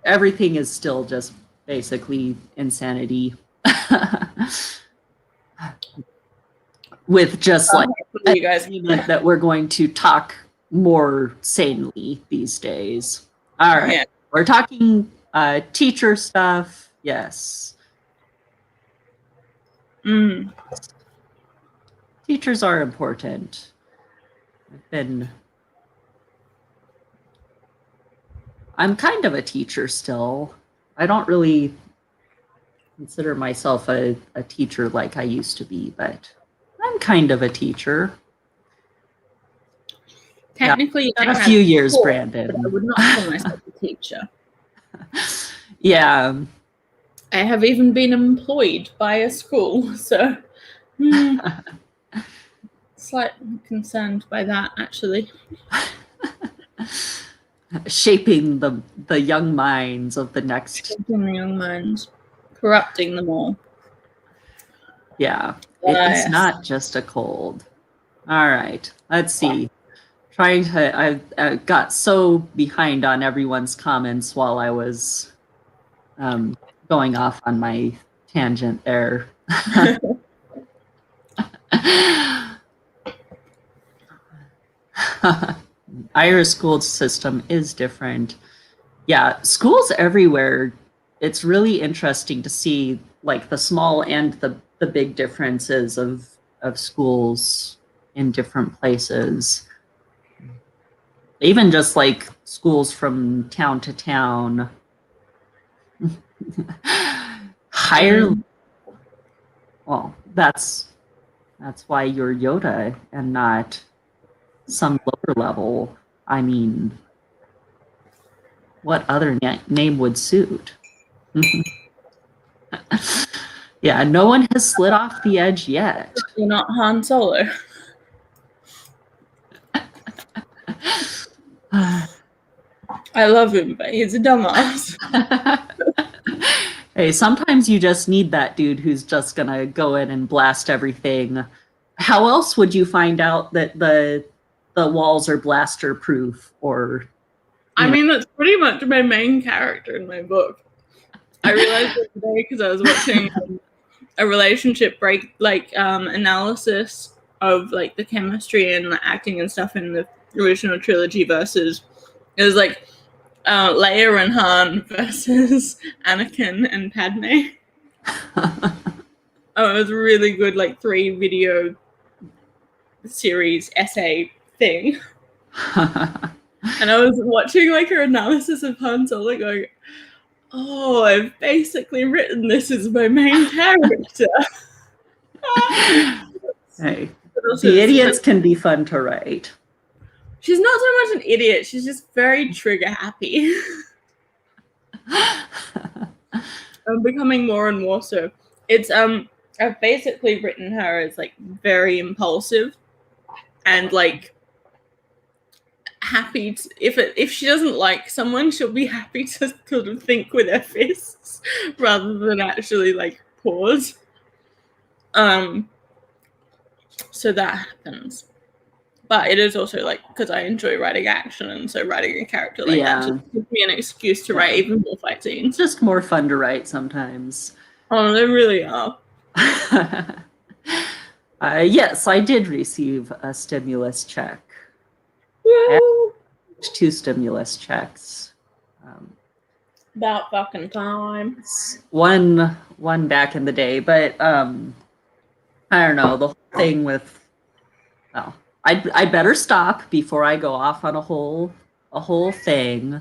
everything is still just basically insanity. With just like you guys that we're going to talk more sanely these days. All right. Yeah. We're talking teacher stuff. Yes. Teachers are important. I'm kind of a teacher still. I don't really consider myself a teacher like I used to be, but I'm kind of a teacher. Technically, yeah, a few years, Brandon. But I would not call myself a teacher. Yeah. I have even been employed by a school, so slightly concerned by that, actually. Shaping the young minds of the next. Shaping the young minds, corrupting them all. Yeah, it's not just a cold. All right, let's see. I got so behind on everyone's comments while I was going off on my tangent there. Irish school system is different. Yeah, schools everywhere. It's really interesting to see like the small and the big differences of schools in different places. Even just like schools from town to town. Higher. Well, that's why you're Yoda and not some lower level. I mean, what other name would suit? Yeah, no one has slid off the edge yet. You're not Han Solo. I love him, but he's a dumbass. Hey, sometimes you just need that dude who's just gonna go in and blast everything. How else would you find out that the walls are blaster proof? Or I mean, that's pretty much my main character in my book. I realized it today because I was watching a relationship break analysis of like the chemistry and the acting and stuff in the original trilogy versus it was like Leia and Han versus Anakin and Padme. Oh, it was really good, like 3-video series essay thing. And I was watching like her analysis of Han Solo going, oh, I've basically written this as my main character. Hey, the idiots can be fun to write. She's not so much an idiot. She's just very trigger happy. I'm becoming more and more so. It's I've basically written her as like very impulsive and like happy to, if she doesn't like someone, she'll be happy to sort of think with her fists rather than actually like pause. So that happens. But it is also like because I enjoy writing action, and so writing a character like that just gives me an excuse to write even more fight scenes. It's just more fun to write sometimes. Oh, they really are. Yes, I did receive a stimulus check. Woo! 2 stimulus checks. About fucking time. One back in the day, but I don't know, the whole thing with, well, I better stop before I go off on a whole thing.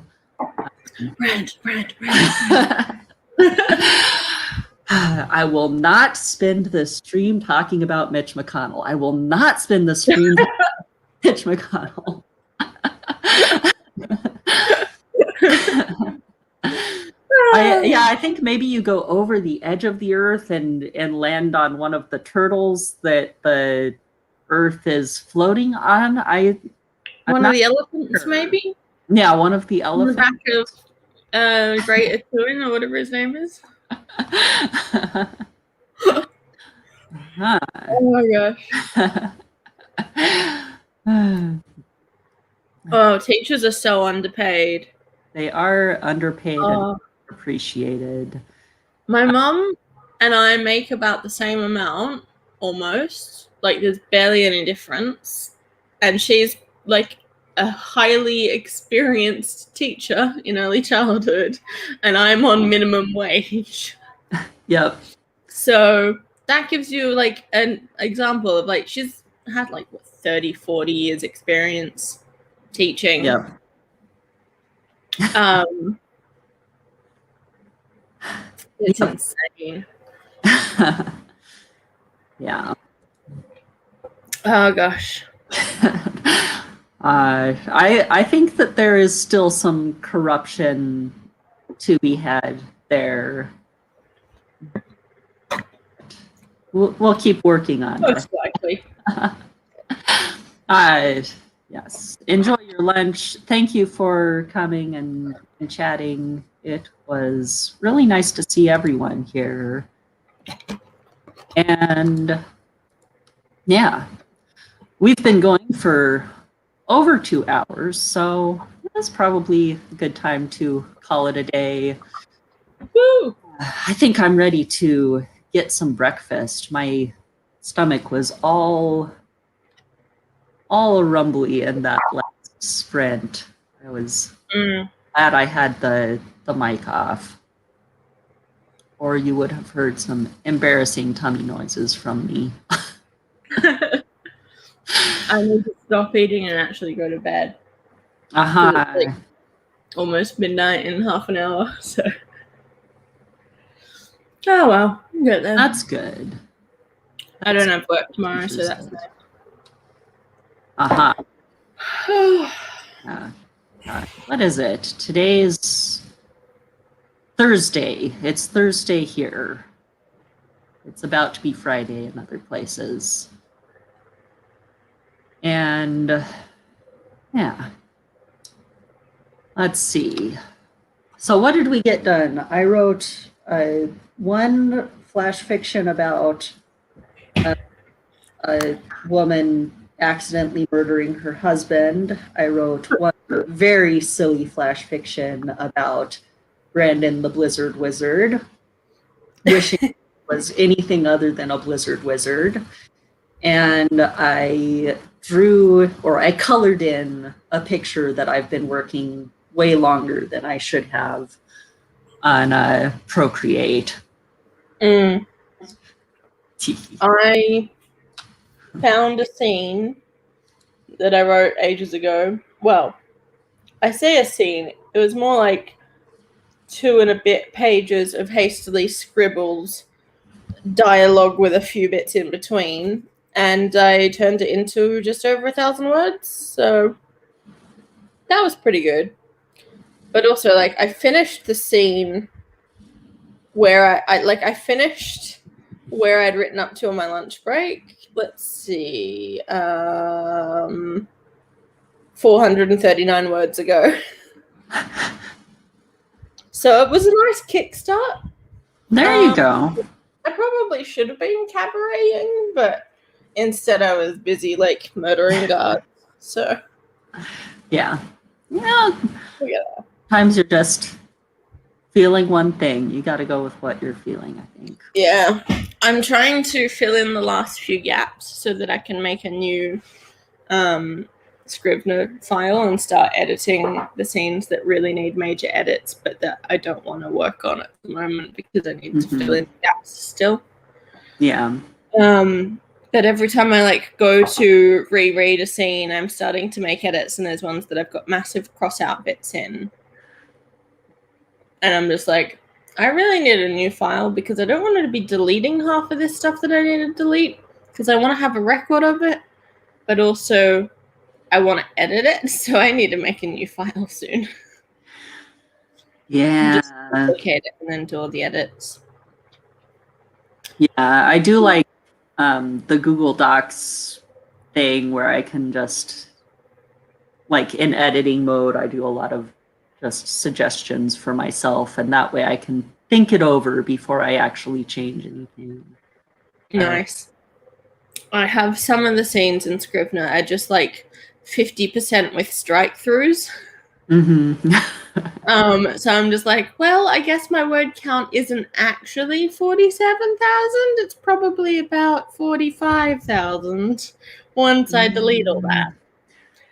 Rant. I will not spend the stream talking about Mitch McConnell. I will not spend the stream talking about Mitch McConnell. I think maybe you go over the edge of the earth and land on one of the turtles that the earth is floating on. One of the elephants, sure. Maybe? Yeah, one of the elephants. On the back of Great Atuin or whatever his name is. Oh my gosh. Oh, teachers are so underpaid. They are underpaid and appreciated. My mom and I make about the same amount, almost. Like, there's barely any difference. And she's, like, a highly experienced teacher in early childhood. And I'm on minimum wage. Yep. So that gives you, like, an example of, like, she's had, like, 30, 40 years experience teaching. Yep. It's insane. Yeah. Oh gosh. I think that there is still some corruption to be had there. We'll keep working on it. Most likely. Yes. Enjoy your lunch. Thank you for coming and chatting. It was really nice to see everyone here. And yeah, we've been going for over 2 hours, so that's probably a good time to call it a day. Woo! I think I'm ready to get some breakfast. My stomach was all rumbly in that last sprint. I was glad I had the mic off, or you would have heard some embarrassing tummy noises from me. I need to stop eating and actually go to bed. It's like almost midnight in half an hour, so. Oh well, I'm good then. That's good. I don't have work tomorrow, so that's nice. What is it? Today's Thursday. It's Thursday here. It's about to be Friday in other places. And yeah. Let's see. So what did we get done? I wrote one flash fiction about a woman accidentally murdering her husband. I wrote one very silly flash fiction about Brandon the Blizzard Wizard, wishing it was anything other than a Blizzard Wizard. And I colored in a picture that I've been working way longer than I should have on Procreate. I found a scene that I wrote ages ago. Well, I say a scene. It was more like 2 and a bit pages of hastily scribbled dialogue with a few bits in between. And I turned it into just over 1,000 words. So that was pretty good. But also, like, I finished the scene where I finished where I'd written up to on my lunch break. Let's see. 4 439 words ago. So it was a nice kickstart. There you go. I probably should have been cabareting, but instead I was busy like murdering guards. So yeah. yeah. Times you're just feeling one thing. You got to go with what you're feeling, I think. Yeah. I'm trying to fill in the last few gaps so that I can make a new Scrivener file and start editing the scenes that really need major edits, but that I don't want to work on at the moment because I need to fill in gaps still. Yeah. But every time I like go to reread a scene, I'm starting to make edits, and there's ones that I've got massive cross out bits in. And I'm just like, I really need a new file because I don't want to be deleting half of this stuff that I need to delete because I want to have a record of it, but also I want to edit it, so I need to make a new file soon. Yeah. Just duplicate it and then do all the edits. Yeah, I do like the Google Docs thing where I can just, like in editing mode, I do a lot of just suggestions for myself, and that way I can think it over before I actually change anything. Nice. I have some of the scenes in Scrivener are just like 50% with strike throughs. So I'm just like, well, I guess my word count isn't actually 47,000. It's probably about 45,000 once I delete all that.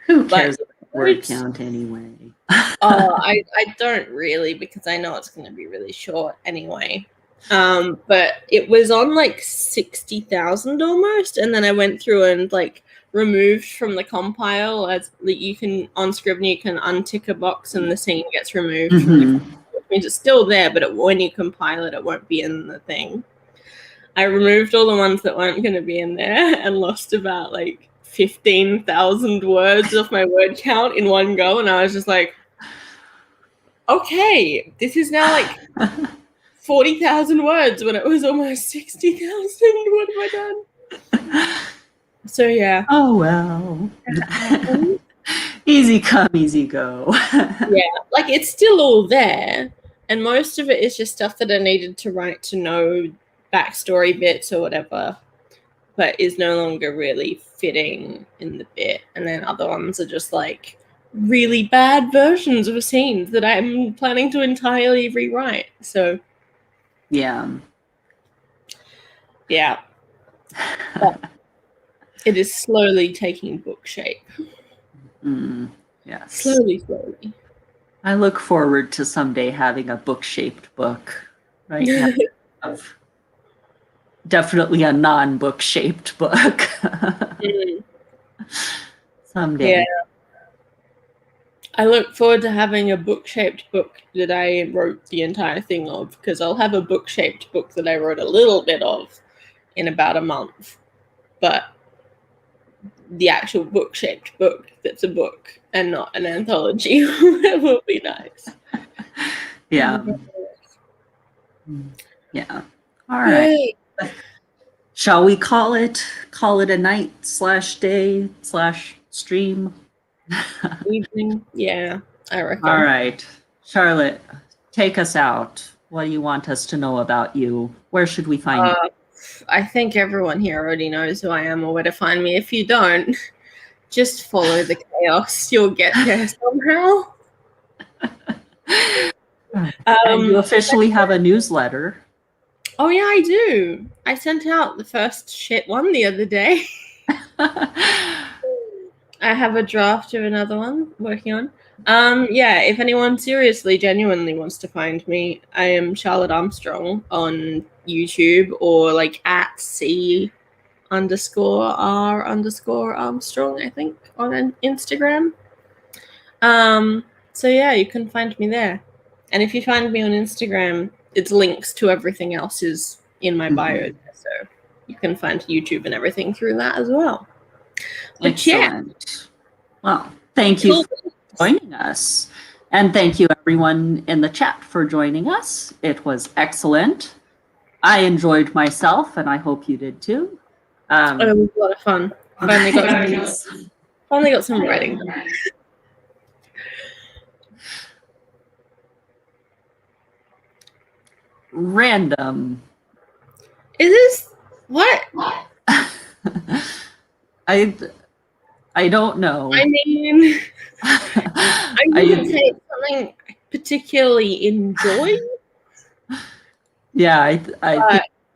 Who cares about word count anyway? I don't really, because I know it's going to be really short anyway. But it was on like 60,000 almost, and then I went through and like removed from the compile, as you can on Scrivener you can untick a box and the scene gets removed from the compile, which means it's still there, but when you compile it won't be in the thing. I removed all the ones that weren't going to be in there and lost about like 15,000 words off my word count in one go, and I was just like, okay, this is now like 40,000 words when it was almost 60,000. What have I done? So yeah. Oh well. Easy come, easy go. Yeah, like it's still all there, and most of it is just stuff that I needed to write to know backstory bits or whatever, but is no longer really fitting in the bit. And then other ones are just like really bad versions of scenes that I'm planning to entirely rewrite. So yeah. But it is slowly taking book shape. Yes. Slowly. I look forward to someday having a book-shaped book. Right now, definitely a non-book-shaped book. Someday. Yeah. I look forward to having a book-shaped book that I wrote the entire thing of, because I'll have a book-shaped book that I wrote a little bit of in about a month. But the actual book-shaped book that's a book and not an anthology will be nice. Yeah. Yeah. All right. Yay. Shall we call it a night/day/stream? Evening. Yeah, I reckon. All right. Charlotte, take us out. What do you want us to know about you? Where should we find you? I think everyone here already knows who I am or where to find me. If you don't, just follow the chaos. You'll get there somehow. And you officially have a newsletter. Oh, yeah, I do. I sent out the first shit one the other day. I have a draft of another one working on. Yeah, if anyone seriously, genuinely wants to find me, I am Charlotte Armstrong on YouTube, or like at C_R_Armstrong, I think, on Instagram. So yeah, you can find me there. And if you find me on Instagram, its links to everything else is in my bio, so you can find YouTube and everything through that as well. But excellent. Yeah. Well, thank you for joining us. And thank you everyone in the chat for joining us. It was excellent. I enjoyed myself, and I hope you did too. It was a lot of fun. Finally got some writing done. random. Is this what? I don't know. I mean, I wouldn't say it's something I particularly enjoy. Yeah, I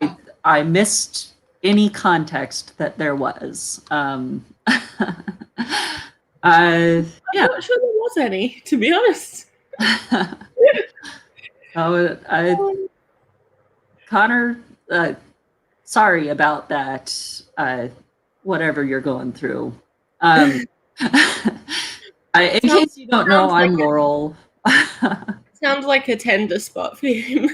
think I missed any context that there was. I'm Yeah. not sure there was any, to be honest. Connor, sorry about that. Whatever you're going through. In case you don't know, I'm Laurel. Sounds like a tender spot for him.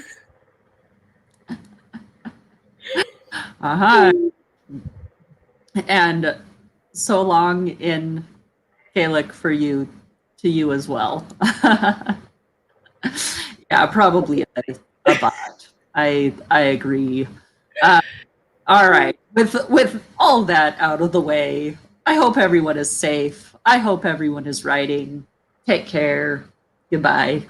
And so long in Gaelic for you, to you as well. Yeah, probably a bot. I agree. All right. With all that out of the way, I hope everyone is safe. I hope everyone is writing. Take care. Goodbye.